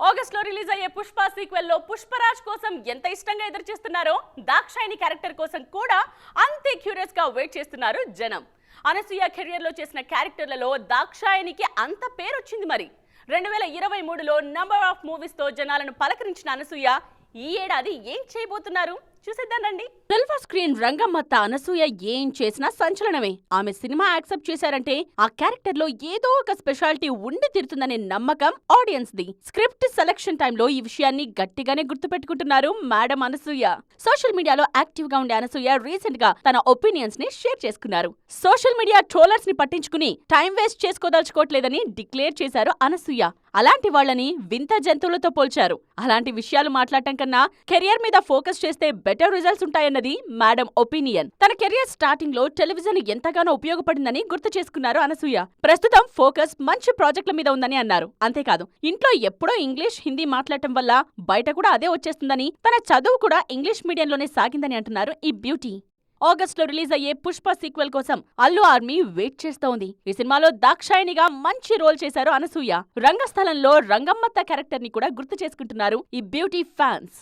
August లో release అయ్యే Pushpa sequel లో పుష్పరాజ్ కోసం ఎంత ఇష్టంగా ఎదురు చూస్తున్నారో దాక్షాయిని క్యారెక్టర్ కోసం కూడా అంతే క్యూరియస్ గా వెయిట్ చేస్తున్నారు జనం. అనసూయ కెరియర్ లో చేసిన క్యారెక్టర్లలో దాక్షాయినికి అంత పేరు వచ్చింది. మరి 2023లో నంబర్ ఆఫ్ మూవీస్ తో జనాలను పలకరించిన అనసూయ ఈ ఏడాది ఏం చేయబోతున్నారు చూసేద్దాం రండి. సిల్వర్ స్క్రీన్ రంగమ్మత్త అనసూయ ఏం చేసినా సంచలనమే. ఆమె సినిమా యాక్సెప్ట్ చేశారంటే ఆ క్యారెక్టర్ లో ఏదో ఒక స్పెషాలిటీ ఉండి తీరుతుందనే నమ్మకం ఆడియన్స్ ది. స్క్రిప్ట్ సెలక్షన్ టైంలో ఈ విషయాన్ని గట్టిగానే గుర్తుపెట్టుకుంటున్నారు మేడం అనసూయ. సోషల్ మీడియాలో యాక్టివ్ గా ఉండే అనసూయ రీసెంట్ గా తన ఒపీనియన్స్ ని షేర్ చేసుకున్నారు. సోషల్ మీడియా ట్రోలర్స్ ని పట్టించుకుని టైం వేస్ట్ చేసుకోదలుచుకోవట్లేదని డిక్లేర్ చేశారు అనసూయ. అలాంటి వాళ్ళని వింత జంతువులతో పోల్చారు. అలాంటి విషయాలు మాట్లాడటం కన్నా కెరియర్ మీద ఫోకస్ చేస్తే బెటర్ రిజల్ట్స్ ఉంటాయన్నది మేడం ఒపీనియన్. తన కెరియర్ స్టార్టింగ్ లో టెలివిజన్ ఎంతగానో ఉపయోగపడిందని గుర్తు చేసుకున్నారు అనసూయ. ప్రస్తుతం ఫోకస్ మంచి ప్రాజెక్టుల మీద ఉందని అన్నారు. అంతేకాదు ఇంట్లో ఎప్పుడో ఇంగ్లీష్ హిందీ మాట్లాడటం వల్ల బయట కూడా అదే వచ్చేస్తుందని, తన చదువు కూడా ఇంగ్లీష్ మీడియంలోనే సాగిందని అంటున్నారు ఈ బ్యూటీ. ఆగస్ట్ లో రిలీజ్ అయ్యే పుష్ప సీక్వెల్ కోసం అల్లు ఆర్మీ వెయిట్ చేస్తోంది. ఈ సినిమాలో దాక్షాయినిగా మంచి రోల్ చేశారు అనసూయ. రంగస్థలంలో రంగమ్మత్త క్యారెక్టర్ ని కూడా గుర్తు చేసుకుంటున్నారు ఈ బ్యూటీ ఫ్యాన్స్.